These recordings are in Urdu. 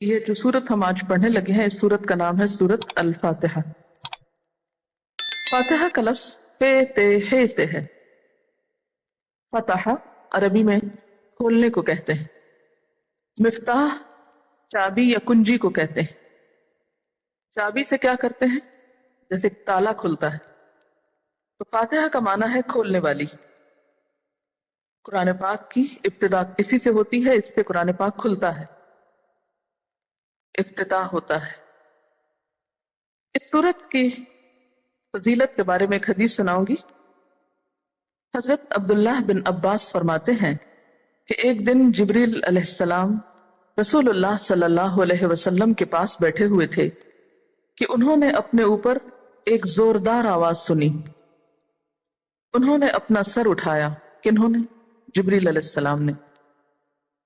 یہ جو سورت ہم آج پڑھنے لگے ہیں، اس سورت کا نام ہے سورت الفاتحہ۔ فاتحہ کا لفظ پے تے ہے سے ہے۔ فتح عربی میں کھولنے کو کہتے ہیں، مفتاح چابی یا کنجی کو کہتے ہیں۔ چابی سے کیا کرتے ہیں؟ جیسے تالا کھلتا ہے، تو فاتحہ کا معنی ہے کھولنے والی۔ قرآن پاک کی ابتدا اسی سے ہوتی ہے، اس سے قرآن پاک کھلتا ہے، افتتاح ہوتا ہے۔ اس سورت کی فضیلت کے بارے میں ایک حدیث سناؤں گی۔ حضرت عبداللہ بن عباس فرماتے ہیں کہ ایک دن جبریل علیہ السلام رسول اللہ صلی اللہ علیہ وسلم کے پاس بیٹھے ہوئے تھے کہ انہوں نے اپنے اوپر ایک زوردار آواز سنی۔ انہوں نے اپنا سر اٹھایا، کنہوں نے؟ جبریل علیہ السلام نے۔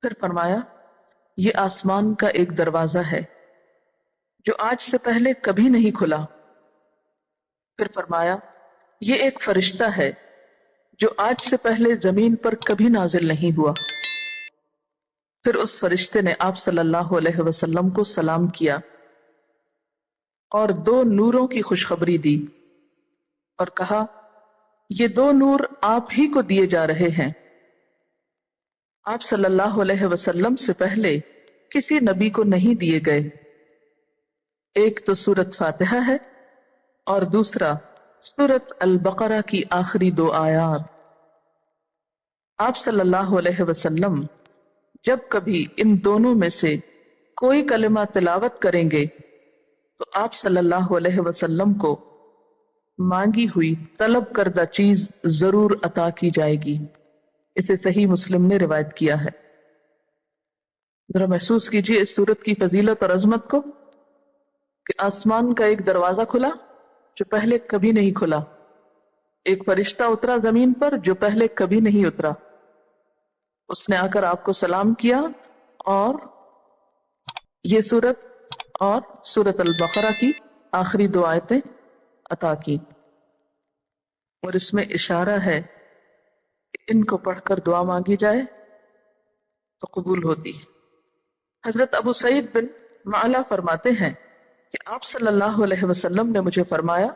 پھر فرمایا، یہ آسمان کا ایک دروازہ ہے جو آج سے پہلے کبھی نہیں کھلا۔ پھر فرمایا، یہ ایک فرشتہ ہے جو آج سے پہلے زمین پر کبھی نازل نہیں ہوا۔ پھر اس فرشتے نے آپ صلی اللہ علیہ وسلم کو سلام کیا اور دو نوروں کی خوشخبری دی اور کہا، یہ دو نور آپ ہی کو دیے جا رہے ہیں۔ آپ صلی اللہ علیہ وسلم سے پہلے کسی نبی کو نہیں دیے گئے۔ ایک تو سورت فاتحہ ہے اور دوسرا سورت البقرہ کی آخری دو آیات۔ آپ صلی اللہ علیہ وسلم جب کبھی ان دونوں میں سے کوئی کلمہ تلاوت کریں گے تو آپ صلی اللہ علیہ وسلم کو مانگی ہوئی طلب کردہ چیز ضرور عطا کی جائے گی۔ اسے صحیح مسلم نے روایت کیا ہے۔ ذرا محسوس کیجئے اس سورت کی فضیلت اور عظمت کو کہ آسمان کا ایک دروازہ کھلا جو پہلے کبھی نہیں کھلا، ایک فرشتہ اترا زمین پر جو پہلے کبھی نہیں اترا، اس نے آ کر آپ کو سلام کیا اور یہ سورت اور سورت البقرہ کی آخری دو آیتیں عطا کی، اور اس میں اشارہ ہے کہ ان کو پڑھ کر دعا مانگی جائے تو قبول ہوتی ہے۔ حضرت ابو سعید بن معلا فرماتے ہیں کہ آپ صلی اللہ علیہ وسلم نے مجھے فرمایا،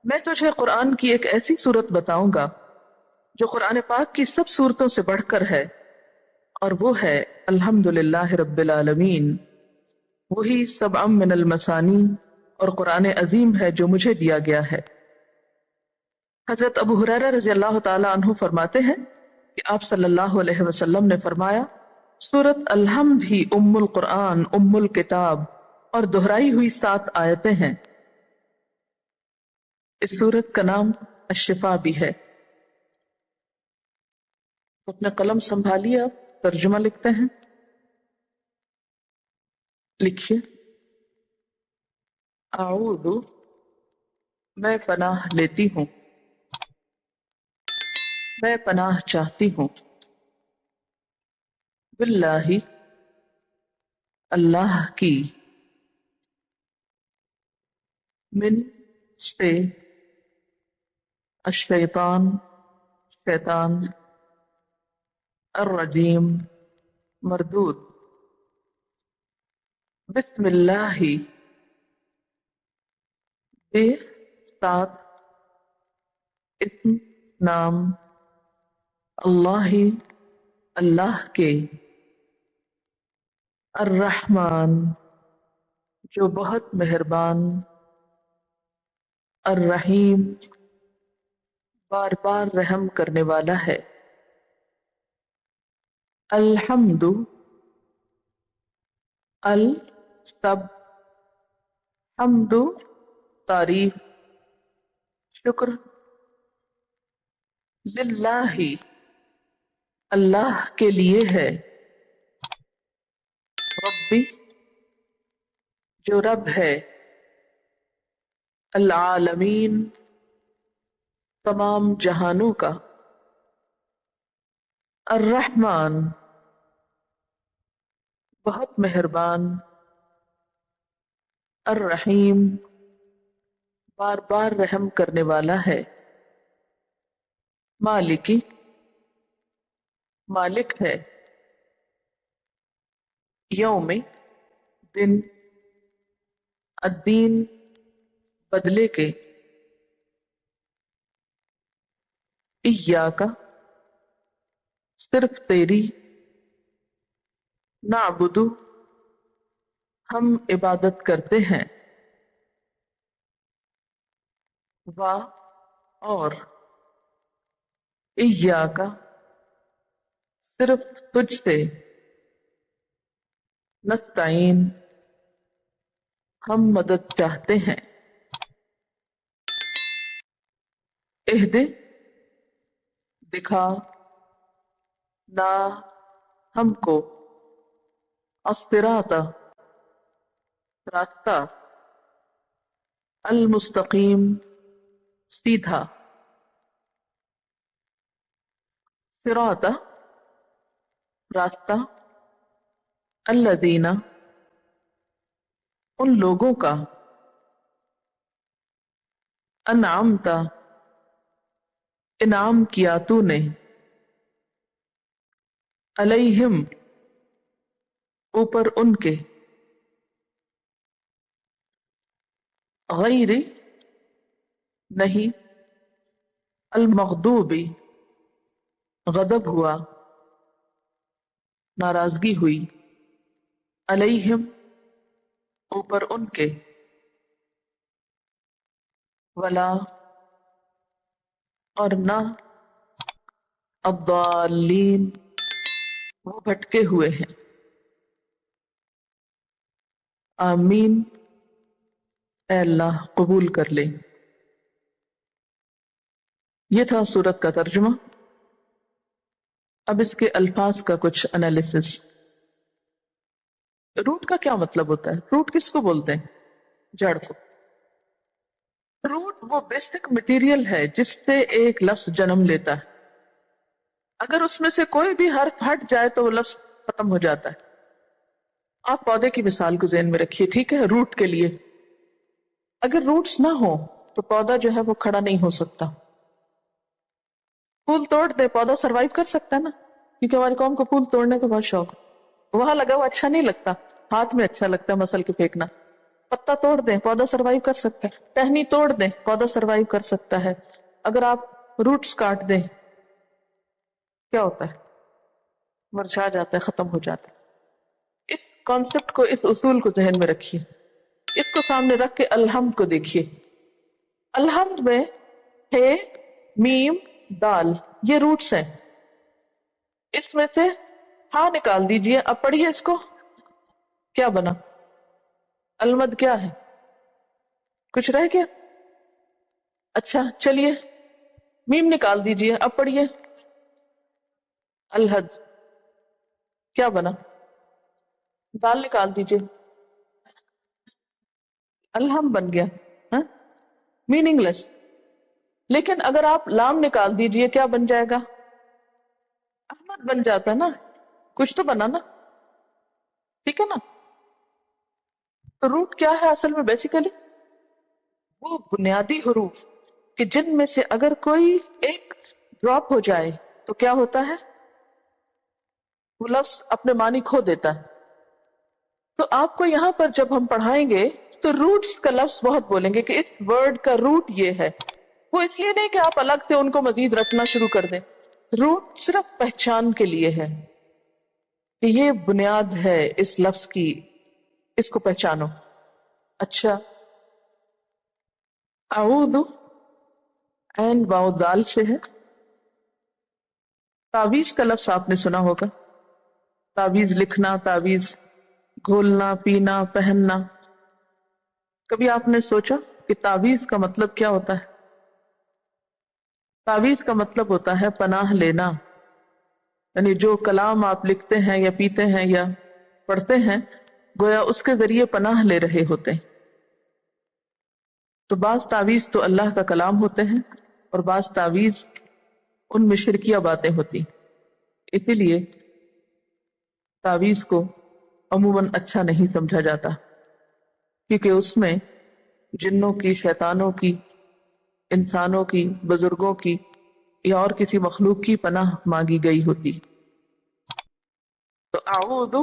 میں تجھے قرآن کی ایک ایسی سورت بتاؤں گا جو قرآن پاک کی سب سورتوں سے بڑھ کر ہے، اور وہ ہے الحمدللہ رب العالمین، وہی سبع من المثانی اور قرآن عظیم ہے جو مجھے دیا گیا ہے۔ حضرت ابو ہریرہ رضی اللہ تعالی عنہ فرماتے ہیں کہ آپ صلی اللہ علیہ وسلم نے فرمایا، سورت الحمد ہی ام القرآن، ام الکتاب اور دہرائی ہوئی 7 آیتیں ہیں۔ اس سورت کا نام الشفا بھی ہے۔ اپنا قلم سنبھالیے، آپ ترجمہ لکھتے ہیں، لکھیے، اعوذ میں پناہ لیتی ہوں، میں پناہ چاہتی ہوں، باللہ اللہ کی، من سے الشیطان شیطان، الرجیم مردود، بسم اللہ بے ساتھ اسم نام، اللہ اللہ کے، الرحمن جو بہت مہربان، الرحیم بار بار رحم کرنے والا ہے، الحمد سب، حمد تعریف، شکر، للہ اللہ کے لیے ہے، ربی جو رب ہے، العالمین تمام جہانوں کا، الرحمن بہت مہربان، الرحیم بار بار رحم کرنے والا ہے، مالکی مالک ہے، یوم دن، الدین بدلے کے، ایاک صرف تیری، نعبد ہم عبادت کرتے ہیں، و اور، ایاک صرف تجھ سے، نستعین ہم مدد چاہتے ہیں، اہد دکھا، نا ہم کو، الصراط راستہ، المستقیم سیدھا، صراط راستہ، الذین ان لوگوں کا، انعمت انعام کیا تو نے، علیہم اوپر ان کے، غیر نہیں، المغضوبی غضب ہوا، ناراضگی ہوئی، علیہم اوپر ان کے، ولا اور نہ، الضالین وہ بھٹکے ہوئے ہیں، آمین اے اللہ قبول کر لے۔ یہ تھا سورت کا ترجمہ۔ اب اس کے الفاظ کا کچھ انالیسس۔ روٹ کا کیا مطلب ہوتا ہے؟ روٹ کس کو بولتے ہیں؟ جڑ کو۔ روٹ وہ بیسک مٹیریل ہے جس سے ایک لفظ جنم لیتا ہے۔ اگر اس میں سے کوئی بھی حرف ہٹ جائے تو وہ لفظ ختم ہو جاتا ہے۔ آپ پودے کی مثال کو ذہن میں رکھیے، ٹھیک ہے؟ روٹ کے لیے اگر روٹس نہ ہو تو پودا جو ہے وہ کھڑا نہیں ہو سکتا۔ پھول توڑ دے، پودا سروائیو کر سکتا ہے نا، کیونکہ ہماری قوم کو پھول توڑنے کا بہت شوق ہے۔ وہاں لگا ہوا اچھا نہیں لگتا، ہاتھ میں اچھا لگتا ہے مسل کے پھینکنا۔ پتا توڑ دیں پودا سروائیو کر سکتا ہے، ٹہنی توڑ دیں پودا سروائیو کر سکتا ہے۔ اگر آپ روٹس کاٹ دیں کیا ہوتا ہے؟ مرجھا جاتا ہے، ختم ہو جاتا ہے۔ اس کانسیپٹ کو، اس اصول کو ذہن میں رکھیے، اس کو سامنے رکھ کے الحمد کو دیکھیے۔ الحمد میں ہے میم دال، یہ روٹس ہیں۔ اس میں سے ہاں نکال دیجئے، اب پڑھیے اس کو، کیا بنا؟ المد کیا ہے؟ کچھ رہ گیا؟ اچھا چلیے میم نکال دیجئے، اب پڑھیے الحد، کیا بنا؟ دال نکال دیجئے، الحم بن گیا، ہاں میننگ لیس۔ لیکن اگر آپ لام نکال دیجئے کیا بن جائے گا؟ احمد بن جاتا نا، کچھ تو بنا نا، ٹھیک ہے نا؟ تو روٹ کیا ہے اصل میں؟ بیسیکلی وہ بنیادی حروف کہ جن میں سے اگر کوئی ایک ڈراپ ہو جائے تو کیا ہوتا ہے؟ وہ لفظ اپنے معنی کھو دیتا ہے۔ تو آپ کو یہاں پر جب ہم پڑھائیں گے تو روٹس کا لفظ بہت بولیں گے کہ اس ورڈ کا روٹ یہ ہے۔ وہ اس لیے نہیں کہ آپ الگ سے ان کو مزید رٹنا شروع کر دیں، روٹ صرف پہچان کے لیے ہے کہ یہ بنیاد ہے اس لفظ کی، اس کو پہچانو۔ اچھا، اعوذ عین واو دال سے ہے۔ تعویذ کا لفظ آپ نے سنا ہوگا، تعویذ لکھنا، تعویذ گھولنا، پینا، پہننا۔ کبھی آپ نے سوچا کہ تعویذ کا مطلب کیا ہوتا ہے؟ تعویذ کا مطلب ہوتا ہے پناہ لینا، یعنی جو کلام آپ لکھتے ہیں یا پیتے ہیں یا پڑھتے ہیں گویا اس کے ذریعے پناہ لے رہے ہوتے ہیں۔ تو بعض تعویذ تو اللہ کا کلام ہوتے ہیں اور بعض تعویذ ان میں شرکیہ باتیں ہوتی، اسی لیے تعویذ کو عموماً اچھا نہیں سمجھا جاتا، کیونکہ اس میں جنوں کی، شیطانوں کی، انسانوں کی، بزرگوں کی یا اور کسی مخلوق کی پناہ مانگی گئی ہوتی۔ تو اعوذ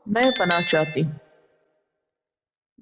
میں پناہ چاہتی ہوں،